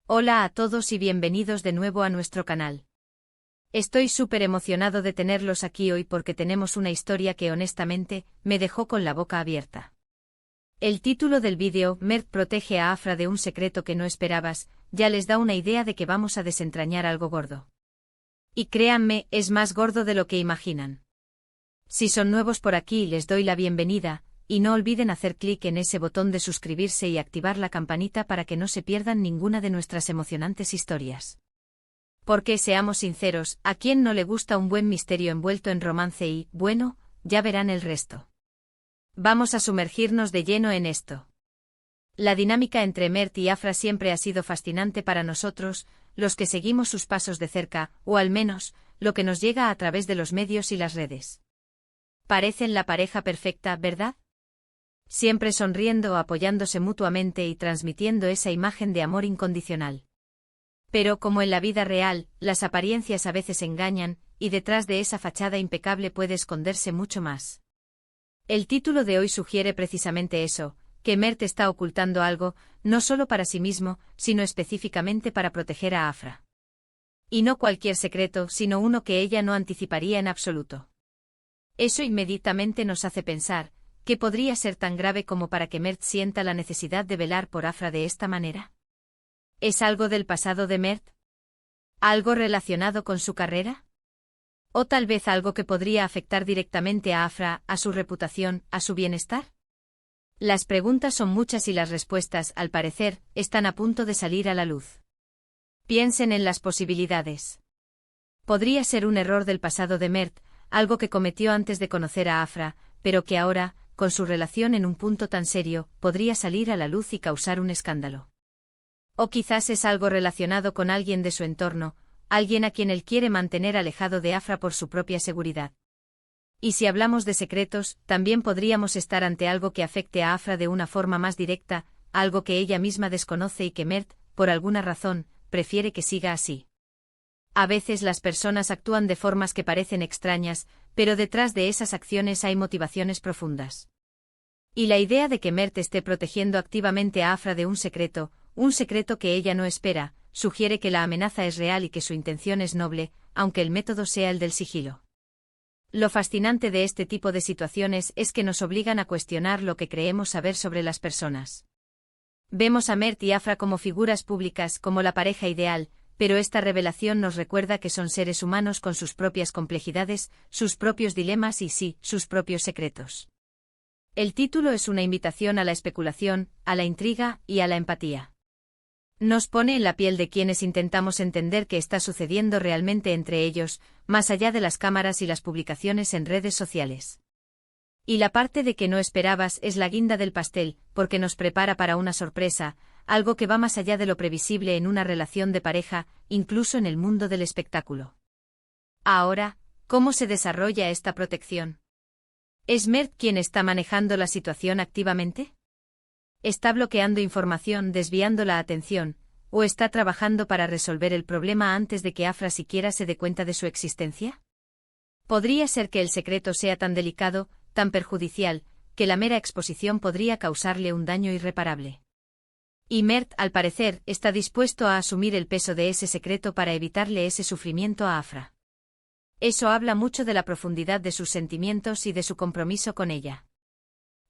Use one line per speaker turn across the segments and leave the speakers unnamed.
Hola a todos y bienvenidos de nuevo a nuestro canal. Estoy súper emocionado de tenerlos aquí hoy porque tenemos una historia que honestamente me dejó con la boca abierta. El título del vídeo, Mert protege a Afra de un secreto que no esperabas, ya les da una idea de que vamos a desentrañar algo gordo. Y créanme, es más gordo de lo que imaginan. Si son nuevos por aquí les doy la bienvenida, y no olviden hacer clic en ese botón de suscribirse y activar la campanita para que no se pierdan ninguna de nuestras emocionantes historias. Porque seamos sinceros, ¿a quién no le gusta un buen misterio envuelto en romance y, bueno, ya verán el resto? Vamos a sumergirnos de lleno en esto. La dinámica entre Mert y Afra siempre ha sido fascinante para nosotros, los que seguimos sus pasos de cerca, o al menos, lo que nos llega a través de los medios y las redes. Parecen la pareja perfecta, ¿verdad? Siempre sonriendo, apoyándose mutuamente y transmitiendo esa imagen de amor incondicional. Pero como en la vida real, las apariencias a veces engañan, y detrás de esa fachada impecable puede esconderse mucho más. El título de hoy sugiere precisamente eso, que Mert está ocultando algo, no solo para sí mismo, sino específicamente para proteger a Afra. Y no cualquier secreto, sino uno que ella no anticiparía en absoluto. Eso inmediatamente nos hace pensar, ¿qué podría ser tan grave como para que Mert sienta la necesidad de velar por Afra de esta manera? ¿Es algo del pasado de Mert? ¿Algo relacionado con su carrera? ¿O tal vez algo que podría afectar directamente a Afra, a su reputación, a su bienestar? Las preguntas son muchas y las respuestas, al parecer, están a punto de salir a la luz. Piensen en las posibilidades. Podría ser un error del pasado de Mert, algo que cometió antes de conocer a Afra, pero que ahora, con su relación en un punto tan serio, podría salir a la luz y causar un escándalo. O quizás es algo relacionado con alguien de su entorno, alguien a quien él quiere mantener alejado de Afra por su propia seguridad. Y si hablamos de secretos, también podríamos estar ante algo que afecte a Afra de una forma más directa, algo que ella misma desconoce y que Mert, por alguna razón, prefiere que siga así. A veces las personas actúan de formas que parecen extrañas, pero detrás de esas acciones hay motivaciones profundas. Y la idea de que Mert esté protegiendo activamente a Afra de un secreto que ella no espera, sugiere que la amenaza es real y que su intención es noble, aunque el método sea el del sigilo. Lo fascinante de este tipo de situaciones es que nos obligan a cuestionar lo que creemos saber sobre las personas. Vemos a Mert y Afra como figuras públicas, como la pareja ideal, pero esta revelación nos recuerda que son seres humanos con sus propias complejidades, sus propios dilemas y sí, sus propios secretos. El título es una invitación a la especulación, a la intriga y a la empatía. Nos pone en la piel de quienes intentamos entender qué está sucediendo realmente entre ellos, más allá de las cámaras y las publicaciones en redes sociales. Y la parte de que no esperabas es la guinda del pastel, porque nos prepara para una sorpresa, algo que va más allá de lo previsible en una relación de pareja, incluso en el mundo del espectáculo. Ahora, ¿cómo se desarrolla esta protección? ¿Es Mert quien está manejando la situación activamente? ¿Está bloqueando información, desviando la atención, o está trabajando para resolver el problema antes de que Afra siquiera se dé cuenta de su existencia? Podría ser que el secreto sea tan delicado, tan perjudicial, que la mera exposición podría causarle un daño irreparable. Y Mert, al parecer, está dispuesto a asumir el peso de ese secreto para evitarle ese sufrimiento a Afra. Eso habla mucho de la profundidad de sus sentimientos y de su compromiso con ella.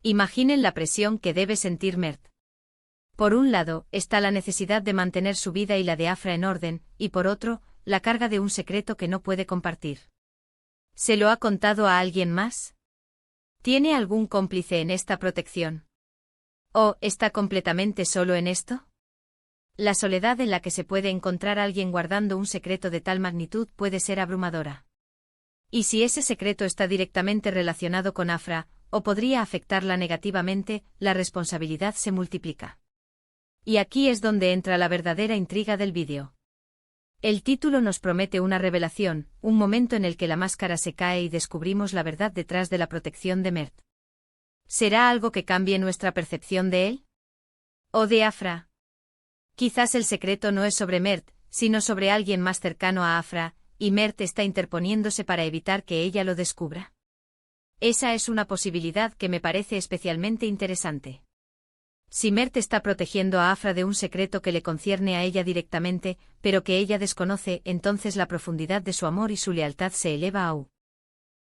Imaginen la presión que debe sentir Mert. Por un lado, está la necesidad de mantener su vida y la de Afra en orden, y por otro, la carga de un secreto que no puede compartir. ¿Se lo ha contado a alguien más? ¿Tiene algún cómplice en esta protección? ¿O está completamente solo en esto? La soledad en la que se puede encontrar alguien guardando un secreto de tal magnitud puede ser abrumadora. Y si ese secreto está directamente relacionado con Afra, o podría afectarla negativamente, la responsabilidad se multiplica. Y aquí es donde entra la verdadera intriga del vídeo. El título nos promete una revelación, un momento en el que la máscara se cae y descubrimos la verdad detrás de la protección de Mert. ¿Será algo que cambie nuestra percepción de él? ¿O de Afra? Quizás el secreto no es sobre Mert, sino sobre alguien más cercano a Afra, y Mert está interponiéndose para evitar que ella lo descubra. Esa es una posibilidad que me parece especialmente interesante. Si Mert está protegiendo a Afra de un secreto que le concierne a ella directamente, pero que ella desconoce, entonces la profundidad de su amor y su lealtad se eleva a un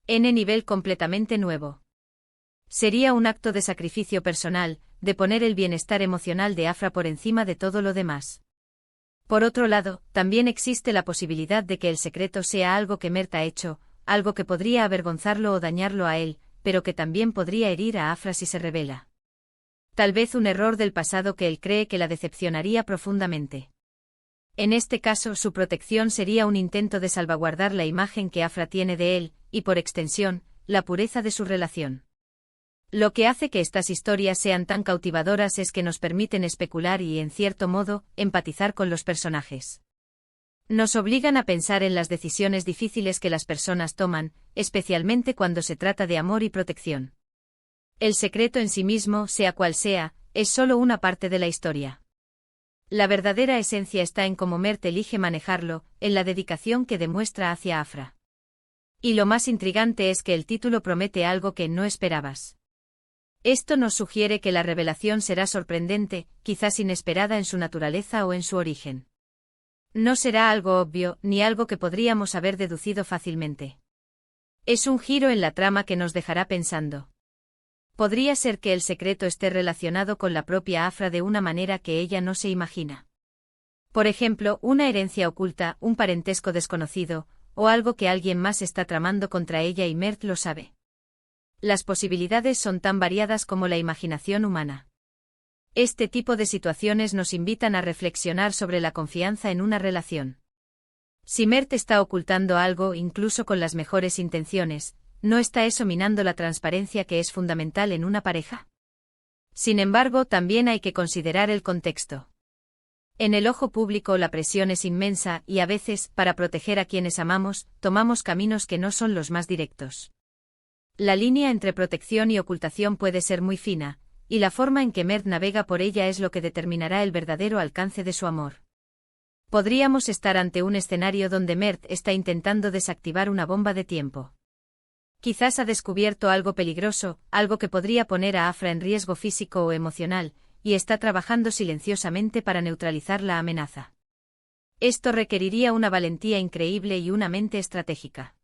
nivel completamente nuevo. Sería un acto de sacrificio personal, de poner el bienestar emocional de Afra por encima de todo lo demás. Por otro lado, también existe la posibilidad de que el secreto sea algo que Mert ha hecho, algo que podría avergonzarlo o dañarlo a él, pero que también podría herir a Afra si se revela. Tal vez un error del pasado que él cree que la decepcionaría profundamente. En este caso, su protección sería un intento de salvaguardar la imagen que Afra tiene de él, y por extensión, la pureza de su relación. Lo que hace que estas historias sean tan cautivadoras es que nos permiten especular y, en cierto modo, empatizar con los personajes. Nos obligan a pensar en las decisiones difíciles que las personas toman, especialmente cuando se trata de amor y protección. El secreto en sí mismo, sea cual sea, es solo una parte de la historia. La verdadera esencia está en cómo Mert elige manejarlo, en la dedicación que demuestra hacia Afra. Y lo más intrigante es que el título promete algo que no esperabas. Esto nos sugiere que la revelación será sorprendente, quizás inesperada en su naturaleza o en su origen. No será algo obvio, ni algo que podríamos haber deducido fácilmente. Es un giro en la trama que nos dejará pensando. Podría ser que el secreto esté relacionado con la propia Afra de una manera que ella no se imagina. Por ejemplo, una herencia oculta, un parentesco desconocido, o algo que alguien más está tramando contra ella y Mert lo sabe. Las posibilidades son tan variadas como la imaginación humana. Este tipo de situaciones nos invitan a reflexionar sobre la confianza en una relación. Si Mert está ocultando algo, incluso con las mejores intenciones, ¿no está eso minando la transparencia que es fundamental en una pareja? Sin embargo, también hay que considerar el contexto. En el ojo público la presión es inmensa y a veces, para proteger a quienes amamos, tomamos caminos que no son los más directos. La línea entre protección y ocultación puede ser muy fina, y la forma en que Mert navega por ella es lo que determinará el verdadero alcance de su amor. Podríamos estar ante un escenario donde Mert está intentando desactivar una bomba de tiempo. Quizás ha descubierto algo peligroso, algo que podría poner a Afra en riesgo físico o emocional, y está trabajando silenciosamente para neutralizar la amenaza. Esto requeriría una valentía increíble y una mente estratégica.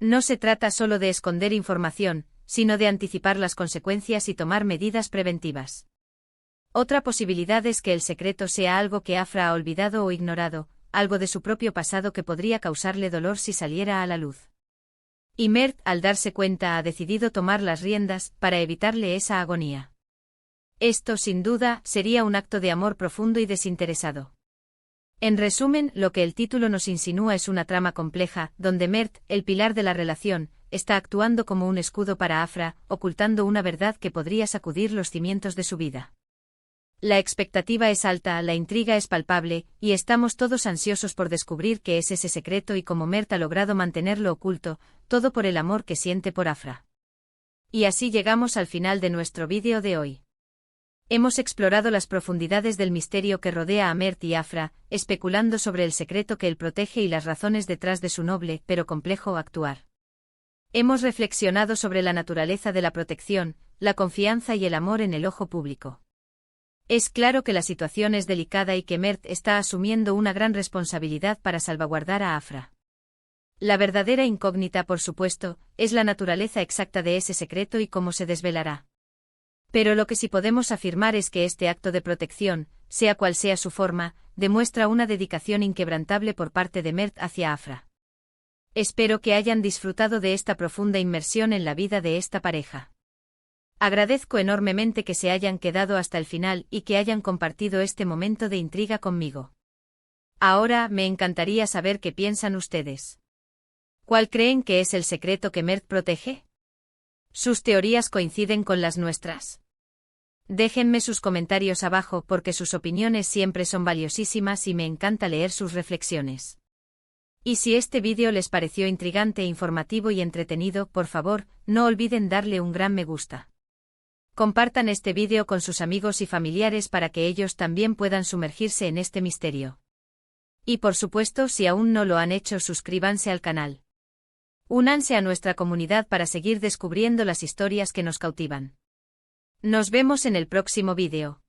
No se trata solo de esconder información, sino de anticipar las consecuencias y tomar medidas preventivas. Otra posibilidad es que el secreto sea algo que Afra ha olvidado o ignorado, algo de su propio pasado que podría causarle dolor si saliera a la luz. Y Mert, al darse cuenta, ha decidido tomar las riendas para evitarle esa agonía. Esto, sin duda, sería un acto de amor profundo y desinteresado. En resumen, lo que el título nos insinúa es una trama compleja, donde Mert, el pilar de la relación, está actuando como un escudo para Afra, ocultando una verdad que podría sacudir los cimientos de su vida. La expectativa es alta, la intriga es palpable, y estamos todos ansiosos por descubrir qué es ese secreto y cómo Mert ha logrado mantenerlo oculto, todo por el amor que siente por Afra. Y así llegamos al final de nuestro vídeo de hoy. Hemos explorado las profundidades del misterio que rodea a Mert y Afra, especulando sobre el secreto que él protege y las razones detrás de su noble, pero complejo actuar. Hemos reflexionado sobre la naturaleza de la protección, la confianza y el amor en el ojo público. Es claro que la situación es delicada y que Mert está asumiendo una gran responsabilidad para salvaguardar a Afra. La verdadera incógnita, por supuesto, es la naturaleza exacta de ese secreto y cómo se desvelará. Pero lo que sí podemos afirmar es que este acto de protección, sea cual sea su forma, demuestra una dedicación inquebrantable por parte de Mert hacia Afra. Espero que hayan disfrutado de esta profunda inmersión en la vida de esta pareja. Agradezco enormemente que se hayan quedado hasta el final y que hayan compartido este momento de intriga conmigo. Ahora me encantaría saber qué piensan ustedes. ¿Cuál creen que es el secreto que Mert protege? ¿Sus teorías coinciden con las nuestras? Déjenme sus comentarios abajo porque sus opiniones siempre son valiosísimas y me encanta leer sus reflexiones. Y si este vídeo les pareció intrigante, informativo y entretenido, por favor, no olviden darle un gran me gusta. Compartan este vídeo con sus amigos y familiares para que ellos también puedan sumergirse en este misterio. Y por supuesto, si aún no lo han hecho, suscríbanse al canal. Únanse a nuestra comunidad para seguir descubriendo las historias que nos cautivan. Nos vemos en el próximo vídeo.